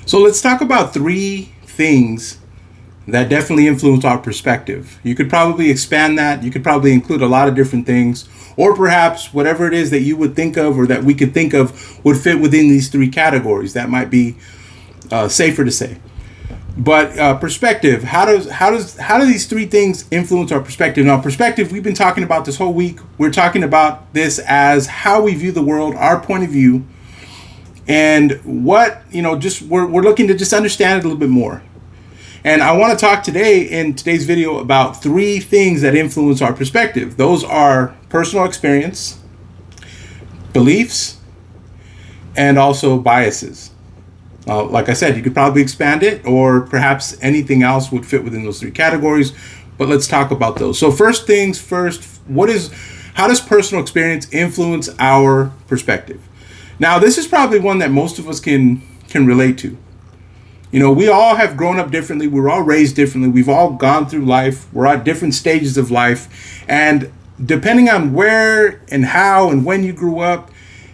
So let's talk about three things that definitely influence our perspective. You could probably expand that. You could probably include a lot of different things, or perhaps whatever it is that you would think of or that we could think of would fit within these three categories. That might be safer to say. But perspective, how do these three things influence our perspective? Now, perspective, we've been talking about this whole week. We're talking about this as how we view the world, our point of view, and what, just we're looking to just understand it a little bit more. And I want to talk today in today's video about three things that influence our perspective. Those are personal experience, beliefs, and also biases. Like I said, you could probably expand it, or perhaps anything else would fit within those three categories. But let's talk about those. So first things first, how does personal experience influence our perspective? Now, this is probably one that most of us can relate to. We all have grown up differently. We're all raised differently. We've all gone through life. We're at different stages of life. And depending on where and how and when you grew up,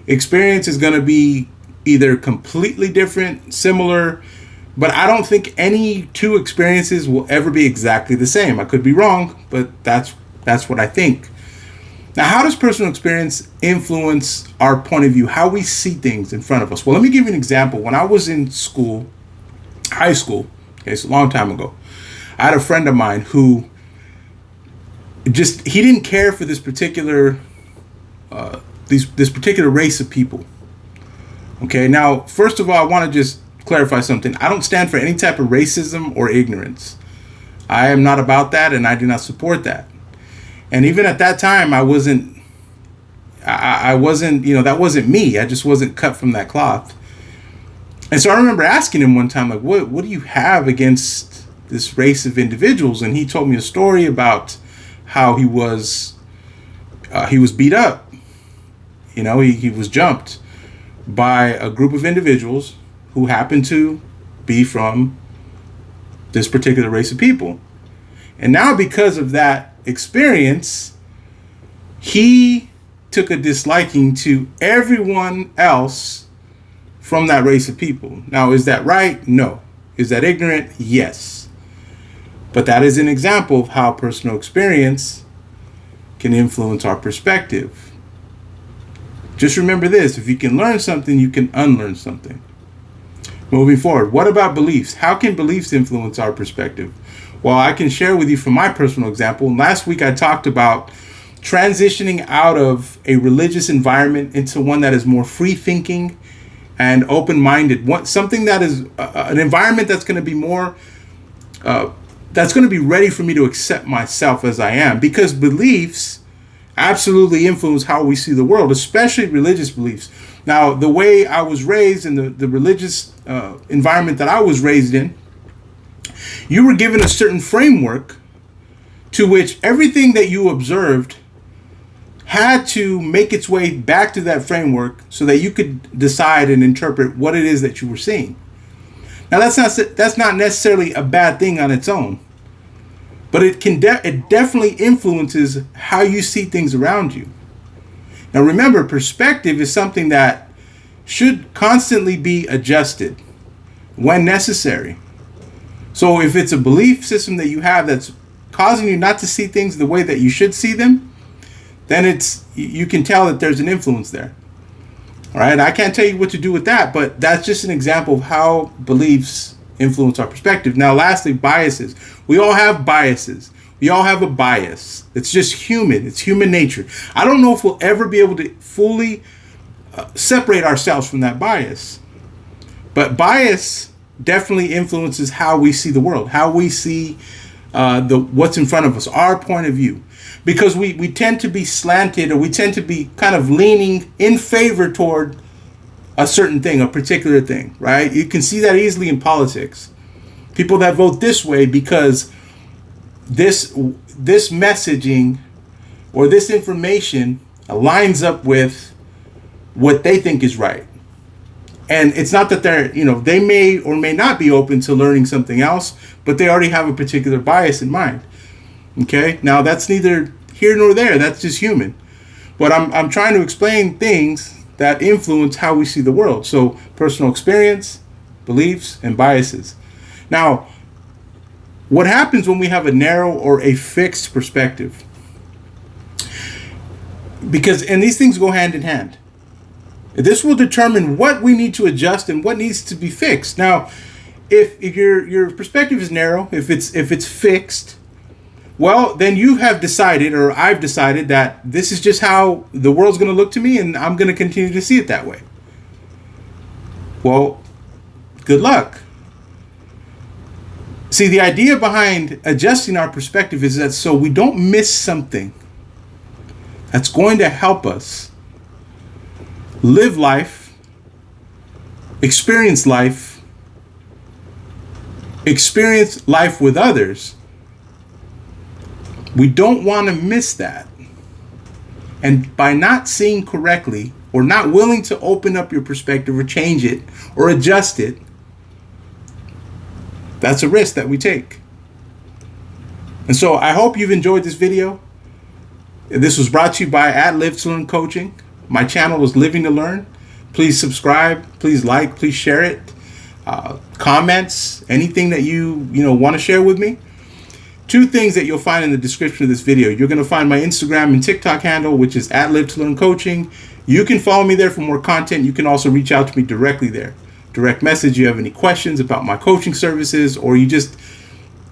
experience is going to be either completely different, similar, but I don't think any two experiences will ever be exactly the same. I could be wrong, but that's what I think. Now, how does personal experience influence our point of view, how we see things in front of us? Well, let me give you an example. When I was in school, high school, okay, it's a long time ago, I had a friend of mine who he didn't care for this particular this particular race of people. Okay, now, first of all, I want to just clarify something. I don't stand for any type of racism or ignorance. I am not about that, and I do not support that. And even at that time, I wasn't, that wasn't me. I just wasn't cut from that cloth. And so I remember asking him one time, like, what do you have against this race of individuals? And he told me a story about how he was beat up. He was jumped by a group of individuals who happened to be from this particular race of people. And now, because of that experience, he took a disliking to everyone else from that race of people. Now, is that right? No. Is that ignorant? Yes. But that is an example of how personal experience can influence our perspective. Just remember this: if you can learn something, you can unlearn something. Moving forward, what about beliefs? How can beliefs influence our perspective? Well, I can share with you from my personal example. Last week I talked about transitioning out of a religious environment into one that is more free-thinking and open-minded. Something that is an environment that's going to be more, that's going to be ready for me to accept myself as I am. Because beliefs absolutely influence how we see the world, especially religious beliefs. Now, the way I was raised in the religious environment that I was raised in, you were given a certain framework to which everything that you observed had to make its way back to that framework so that you could decide and interpret what it is that you were seeing. Now, that's not necessarily a bad thing on its own, but it definitely influences how you see things around you. Now, remember, perspective is something that should constantly be adjusted when necessary. So if it's a belief system that you have that's causing you not to see things the way that you should see them, then you can tell that there's an influence there. All right, I can't tell you what to do with that, but that's just an example of how beliefs influence our perspective. Now, lastly, biases. We all have biases. We all have a bias. It's just human. It's human nature. I don't know if we'll ever be able to fully separate ourselves from that bias. But bias definitely influences how we see the world, how we see what's in front of us, our point of view. Because we tend to be slanted, or we tend to be kind of leaning in favor toward a certain thing, a particular thing, right? You can see that easily in politics. People that vote this way because this messaging or this information aligns up with what they think is right. And it's not that they may or may not be open to learning something else, but they already have a particular bias in mind. Okay, now that's neither here nor there. That's just human. But I'm trying to explain things that influence how we see the world. So personal experience, beliefs, and biases. Now, what happens when we have a narrow or a fixed perspective? And these things go hand in hand. This will determine what we need to adjust and what needs to be fixed. Now, if your perspective is narrow, if it's fixed, well, then you have decided, or I've decided, that this is just how the world's going to look to me, and I'm going to continue to see it that way. Well, good luck. See, the idea behind adjusting our perspective is that so we don't miss something that's going to help us live life, experience life with others. We don't want to miss that. And by not seeing correctly, or not willing to open up your perspective or change it or adjust it, that's a risk that we take. And so I hope you've enjoyed this video. This was brought to you by Live to Learn Coaching. My channel is Living to Learn. Please subscribe, please like, please share it. Comments, anything that you want to share with me. 2 things that you'll find in the description of this video. You're going to find my Instagram and TikTok handle, which is Live to Learn Coaching. You can follow me there for more content. You can also reach out to me directly there. Direct message. You have any questions about my coaching services, or you just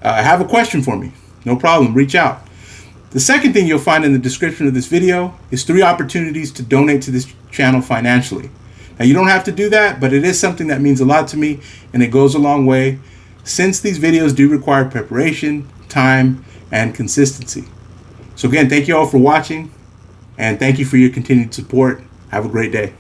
have a question for me, no problem, reach out. The second thing you'll find in the description of this video is 3 opportunities to donate to this channel financially. Now, you don't have to do that, but it is something that means a lot to me, and it goes a long way, since these videos do require preparation, time, and consistency. So again, thank you all for watching, and thank you for your continued support. Have a great day.